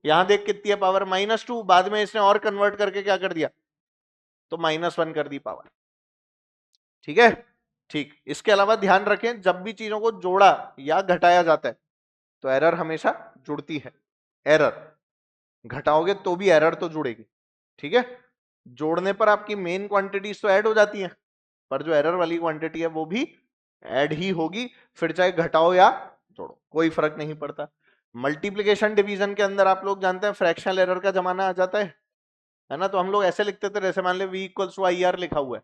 यहां देख कितनी है पावर? -2। बाद में इसने और कन्वर्ट करके क्या कर दिया? तो -1 कर दी पावर। ठीक है, ठीक। इसके अलावा ध्यान रखें, जब भी चीजों को जोड़ा या घटाया जाता है तो एरर हमेशा जुड़ती है। एरर घटाओगे तो भी एरर तो जुड़ेगी। ठीक है, जोड़ने पर आपकी मेन क्वांटिटीज तो ऐड हो जाती है, पर जो एरर वाली क्वांटिटी है वो भी ऐड ही होगी, फिर चाहे घटाओ या जोड़ो, कोई फर्क नहीं पड़ता। मल्टीप्लिकेशन डिवीजन के अंदर आप लोग जानते हैं फ्रैक्शनल एरर का जमाना आ जाता है ना। तो हम लोग ऐसे लिखते थे, जैसे मान ले v equals to I R लिखा हुआ है,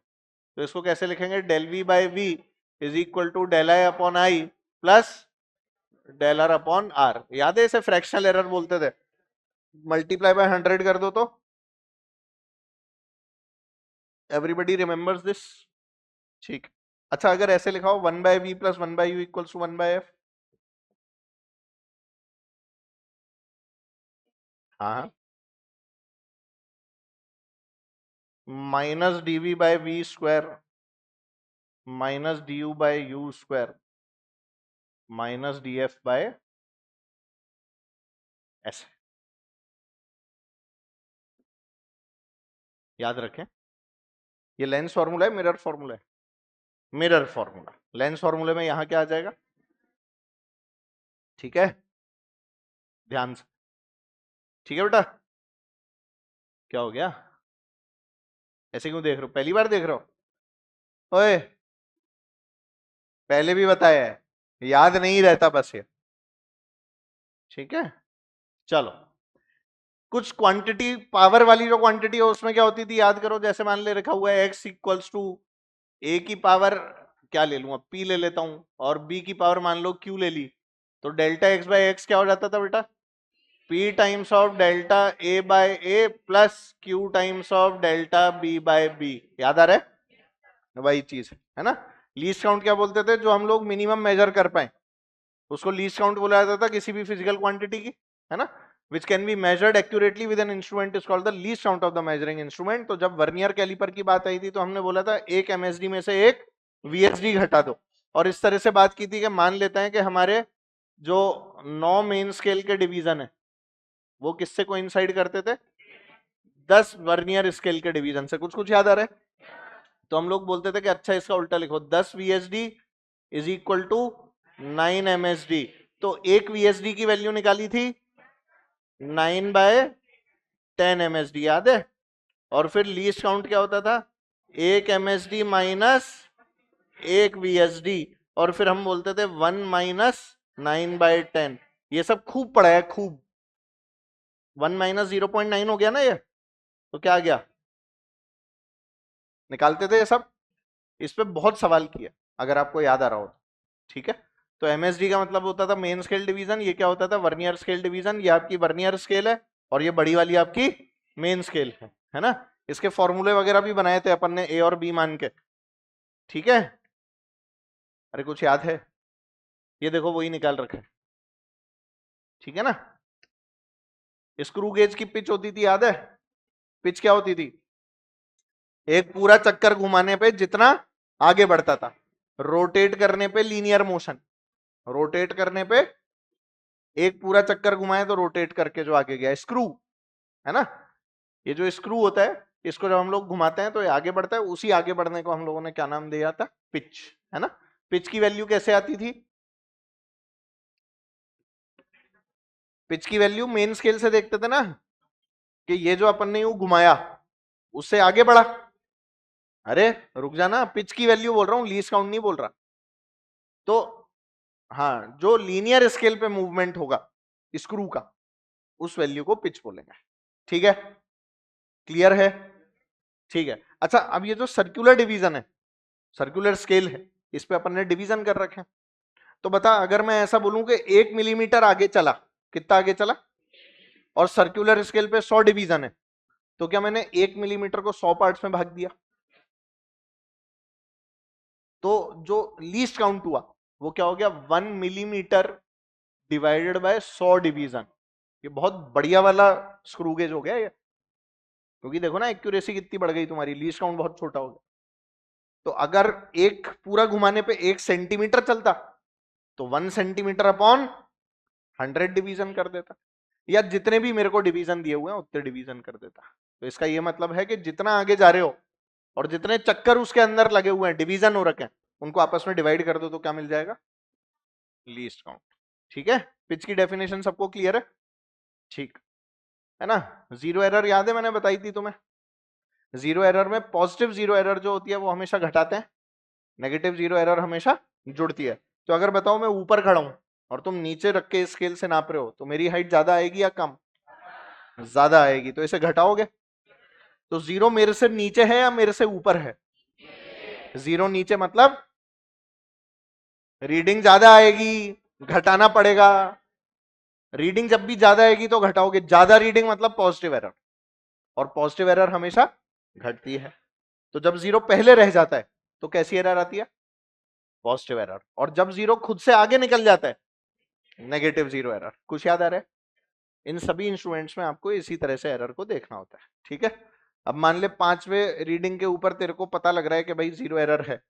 तो इसको कैसे लिखेंगे? Del v by v is equal to del I upon I plus del R upon R. याद है इसे फ्रैक्शनल एरर बोलते थे। मल्टीप्लाई बाय 100 कर दो तो एवरीबडी रिमेंबर्स दिस। ठीक। अच्छा, अगर ऐसे लिखा हो 1 by v plus 1 by u equals to 1 by f. हाँ, minus d v by v square minus d u by u square minus d f by s. याद रखें, ये लेंस फॉर्मूला है, मिरर फॉर्मूला है। मिरर फॉर्मूला, लेंस फॉर्मूले में यहां क्या आ जाएगा? ठीक है, ध्यान से। ठीक है बेटा, क्या हो गया? ऐसे क्यों देख रहे हो? पहली बार देख रहे हो? ओए, पहले भी बताया है, याद नहीं रहता बस ये। ठीक है, चलो। कुछ क्वांटिटी, पावर वाली जो क्वांटिटी है उसमें क्या होती थी याद करो। जैसे मान ले रखा हुआ है x इक्वल्स टू a की पावर क्या ले लूंगा, p ले लेता हूं, और b की पावर मान लो q ले ली, तो डेल्टा x बाय x क्या हो जाता था बेटा? p times of delta a by a plus q times of delta b by b। याद आ रहा है? वही चीज है ना। लीस्ट काउंट क्या बोलते थे? जो हम लोग मिनिमम मेजर कर पाए उसको लीस्ट काउंट बोला जाता था किसी भी फिजिकल क्वांटिटी की, है ना। which can be measured accurately with an instrument is called the least count of the measuring instrument। तो जब वर्नियर कैलिपर की बात आई थी तो हमने बोला था एक एमएसडी में से एक वीएसडी घटा दो, और इस तरह से बात की थी कि मान लेते हैं कि हमारे जो 9 मेन स्केल के डिवीजन है वो किससे कोइंसाइड करते थे? 10 वर्नियर स्केल के डिवीजन से। कुछ कुछ याद आ रहा है? तो हम लोग बोलते थे कि अच्छा इसका उल्टा लिखो, 10 VSD is equal to 9 MSD. तो एक वीएसडी की वैल्यू निकाली थी 9 बाय 10 एमएसडी, याद है? और फिर लीस्ट काउंट क्या होता था? एक एमएसडी माइनस एक वीएसडी, और फिर हम बोलते थे 1 माइनस 9 बाय 10। ये सब खूब पढ़ा है, खूब। 1 माइनस 0.9 हो गया ना ये, तो क्या आ गया? निकालते थे ये सब। इस पे बहुत सवाल किया, अगर आपको याद आ रहा हो। ठीक है, तो एमएसडी का मतलब होता था मेन स्केल डिवीजन, ये क्या होता था? Vernier scale division. ये आपकी वर्नियर स्केल है और ये बड़ी वाली आपकी मेन स्केल है ना। इसके फॉर्मूले वगैरह भी बनाए थे अपन ने ए और बी मान के। ठीक है, अरे कुछ याद है? ये देखो वही निकाल रखा है। ठीक है ना। स्क्रू गेज की पिच होती थी, याद है? पिच क्या होती थी? एक पूरा चक्कर घुमाने पे जितना आगे बढ़ता था, रोटेट करने पे लीनियर मोशन, रोटेट करने पे एक पूरा चक्कर घुमाए तो रोटेट करके जो आगे गया, स्क्रू, है ना। ये जो स्क्रू होता है इसको जब हम लोग घुमाते हैं तो ये आगे बढ़ता है, उसी आगे बढ़ने को हम लोगों ने क्या नाम दिया था? पिच, है ना। पिच की वैल्यू कैसे आती थी? पिच की वैल्यू मेन स्केल से देखते थे ना, कि ये जो अपन ने यूं घुमाया उससे आगे बढ़ा। अरे रुक जाना, पिच की वैल्यू बोल रहा हूं, लीस्ट काउंट नहीं बोल रहा। तो हाँ, जो लीनियर स्केल पे मूवमेंट होगा स्क्रू का, उस वैल्यू को पिच बोलेंगे। ठीक है, क्लियर है? ठीक है। अच्छा, अब ये जो सर्कुलर डिवीजन है, सर्कुलर स्केल है, इस पे अपन ने डिवीजन कर रखे हैं। तो बता, अगर मैं ऐसा बोलूं कि 1 मिलीमीटर आगे चला, कितना आगे चला, और सर्कुलर स्केल पे 100 डिवीजन है, तो क्या मैंने 1 मिलीमीटर को 100 पार्ट्स में भाग दिया? तो जो लीस्ट काउंट हुआ वो क्या हो गया? 1 मिलीमीटर डिवाइडेड बाय 100 डिवीजन। ये बहुत बढ़िया वाला स्क्रू गेज हो गया ये, क्योंकि देखो ना एक्यूरेसी कितनी बढ़ गई तुम्हारी, लीस्ट काउंट बहुत छोटा हो गया। तो अगर एक पूरा घुमाने पे 1 सेंटीमीटर चलता तो 1 सेंटीमीटर अपॉन 100 डिवीजन कर देता, या जितने भी मेरे को डिवीजन दिए हुए हैं उतने डिवीजन कर देता। तो इसका ये मतलब है कि जितना आगे जा रहे हो और जितने चक्कर उसके अंदर लगे हुए हैं, डिवीजन हो रखे हैं, उनको आपस में डिवाइड कर दो तो क्या मिल जाएगा? Least count. ठीक है, पिच की डेफिनेशन सबको क्लियर है? ठीक है ना। जीरो एरर याद है, मैंने बताई थी तुम्हें। जीरो एरर में पॉजिटिव जीरो एरर जो होती है वो हमेशा घटाते हैं, नेगेटिव जीरो एरर हमेशा जुड़ती है। तो अगर बताओ मैं ऊपर खड़ा हूं और तुम नीचे रख के स्केल से नाप रहे हो, तो मेरी हाइट ज्यादा आएगी या कम? ज्यादा आएगी, तो इसे घटाओगे। तो जीरो मेरे से नीचे है या मेरे से ऊपर है? जीरो नीचे, मतलब रीडिंग ज्यादा आएगी, घटाना पड़ेगा। रीडिंग जब भी ज्यादा आएगी तो घटाओगे, ज्यादा रीडिंग मतलब पॉजिटिव एरर, और पॉजिटिव एरर हमेशा घटती है। तो जब जीरो पहले रह जाता है तो कैसी एरर आती है? Positive error. और जब जीरो खुद से आगे निकल जाता है, नेगेटिव जीरो एरर। कुछ याद आ रहा है? इन सभी इंस्ट्रूमेंट्स में आपको इसी तरह से एरर को देखना होता है। ठीक है, अब मान ले 5वें रीडिंग के ऊपर तेरे को पता लग रहा है कि भाई जीरो एरर है,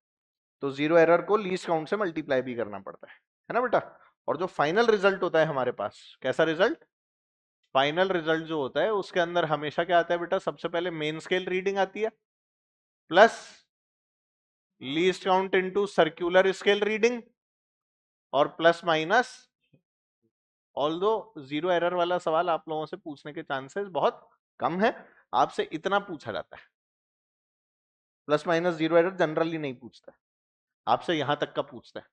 तो जीरो एरर को लीस्ट काउंट से मल्टीप्लाई भी करना पड़ता है ना बेटा। और जो फाइनल रिजल्ट होता है हमारे पास, कैसा रिजल्ट? फाइनल रिजल्ट जो होता है उसके अंदर हमेशा क्या आता है बेटा? सबसे पहले मेन स्केल रीडिंग आती है, plus least count into circular scale reading, और plus minus. Although zero error वाला सवाल आप लोगों से पूछने के चांसेस बहुत कम है, आपसे इतना पूछा जाता है। Plus minus zero error generally नहीं पूछता, आपसे यहां तक का पूछता है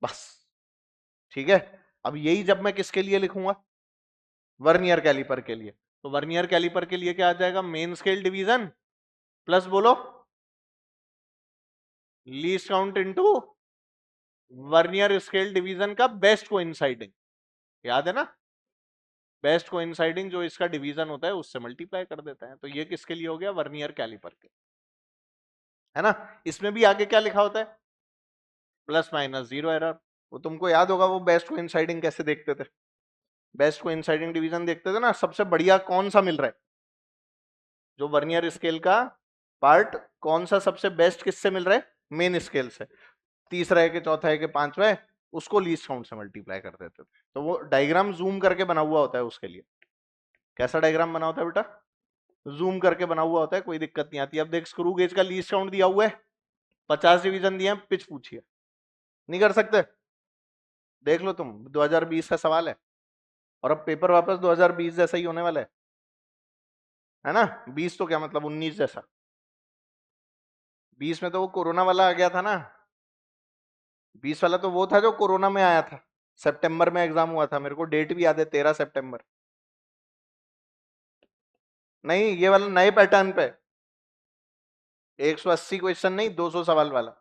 बस। ठीक है, अब यही जब मैं किसके लिए लिखूंगा? वर्नियर कैलिपर के लिए। तो वर्नियर कैलिपर के लिए क्या आ जाएगा? मेन स्केल डिवीजन प्लस बोलो least count into vernier scale division का बेस्ट कोइंसाइडिंग। याद है ना? बेस्ट कोइंसाइडिंग जो इसका डिवीजन होता है उससे मल्टीप्लाई कर देता है। तो ये किसके लिए हो गया? वर्नियर कैलिपर के, है ना। इसमें भी आगे क्या लिखा होता है? Plus minus zero error. वो तुमको याद होगा वो बेस्ट कोइंसाइडिंग कैसे देखते थे? बेस्ट कोइंसाइडिंग डिवीजन देखते थे ना, सबसे बढ़िया कौन सा मिल रहा है, जो वर्नियर स्केल का पार्ट कौन सा सबसे बेस्ट किससे मिल रहा है? मेन स्केल से। तीसरा है कि चौथा है कि पांचवा है, उसको लीस्ट काउंट से मल्टीप्लाई कर देते थे। तो वो डायग्राम जूम करके बना हुआ होता है उसके लिए। कैसा डायग्राम बना होता है बेटा? जूम करके बना हुआ होता है, कोई दिक्कत नहीं आती। अब देख, स्क्रू गेज का लीस्ट काउंट दिया हुआ है, 50 डिवीजन दिए हैं, पिच पूछिए, नहीं कर सकते? देख लो तुम, 2020 का सवाल है, और अब पेपर वापस 2020 जैसा ही होने वाला है ना। 20 तो क्या मतलब 19 जैसा। 20 में तो वो कोरोना वाला आ गया था ना। 20 वाला तो वो था जो कोरोना में आया था, सितंबर में एग्जाम हुआ था, मेरे को डेट भी याद है, 13 सितंबर। नहीं, ये वाला नए पैटर्न पे 180 क्वेश्चन नहीं, 200 सवाल वाला।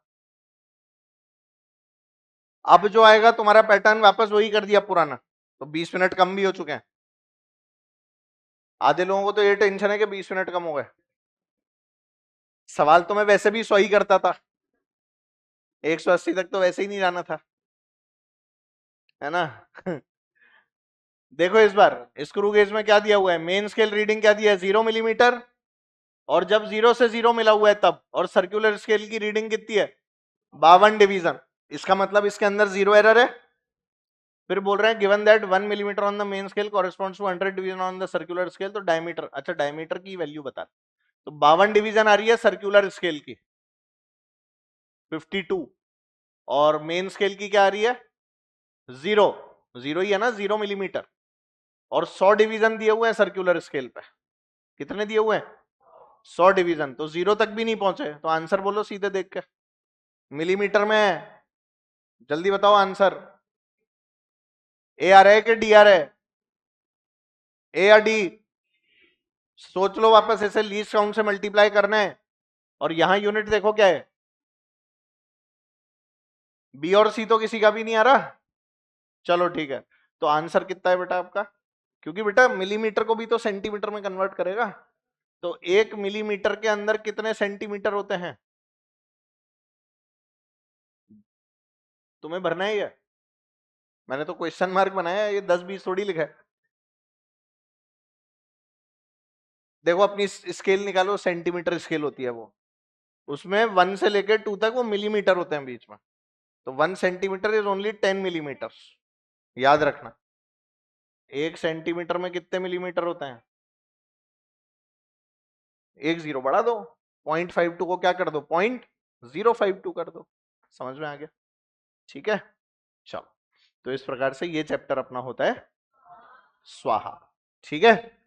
अब जो आएगा तुम्हारा पैटर्न वापस वही कर दिया पुराना, तो 20 मिनट कम भी हो चुके हैं। आधे लोगों को तो ये टेंशन है कि 20 मिनट कम हो गए। सवाल तो मैं वैसे भी 100 ही करता था, 180 तक तो वैसे ही नहीं जाना था, है ना। देखो इस बार स्क्रू गेज में क्या दिया हुआ है? मेन स्केल रीडिंग क्या दिया है? 0 मिलीमीटर, और जब 0 से 0 मिला हुआ है तब। और सर्कुलर स्केल की रीडिंग कितनी है? 52 डिवीजन। इसका मतलब इसके अंदर जीरो एरर है। फिर बोल रहे हैं given that 1 millimetre on the main scale corresponds to 100 division on the circular scale. तो डायमीटर, अच्छा डायमीटर की वैल्यू बता। तो 52 डिवीजन आ रही है सर्कुलर स्केल की, 52, और मेन स्केल की क्या आ रही है? 0, 0 ही है ना, 0 मिलीमीटर। और 100 डिवीजन दिए हुए हैं सर्कुलर स्केल पे। कितने दिए हुए हैं? 100 डिवीजन। तो 0 तक भी नहीं पहुंचे, तो आंसर बोलो सीधे देख के, मिलीमीटर में है। जल्दी बताओ आंसर। ए आ रहा है कि डी आ रहा है? ए या डी? सोच लो वापस, ऐसे लीस्ट काउंट से मल्टीप्लाई करना है, और यहां यूनिट देखो क्या है? बी और सी तो किसी का भी नहीं आ रहा। चलो ठीक है, तो आंसर कितना है बेटा आपका? क्योंकि बेटा मिलीमीटर को भी तो सेंटीमीटर में कन्वर्ट करेगा, तो 1 मिलीमीटर के अंदर कितने सेंटीमीटर होते हैं? तुम्हें भरना है ये? मैंने तो क्वेश्चन मार्क बनाया है, ये 10-20 थोड़ी लिखा है। देखो अपनी स्केल निकालो, सेंटीमीटर स्केल होती है वो, उसमें 1 से लेकर 2 तक वो मिलीमीटर होते हैं बीच में, तो 1 सेंटीमीटर इज ओनली 10 मिलीमीटर, याद रखना। 1 सेंटीमीटर में कितने मिलीमीटर होते हैं? एक जीरो बढ़ा दो, 0.52 को क्या कर दो, 0.052 कर दो। समझ में आ गया? ठीक है, चलो। तो इस प्रकार से ये चैप्टर अपना होता है स्वाहा। ठीक है।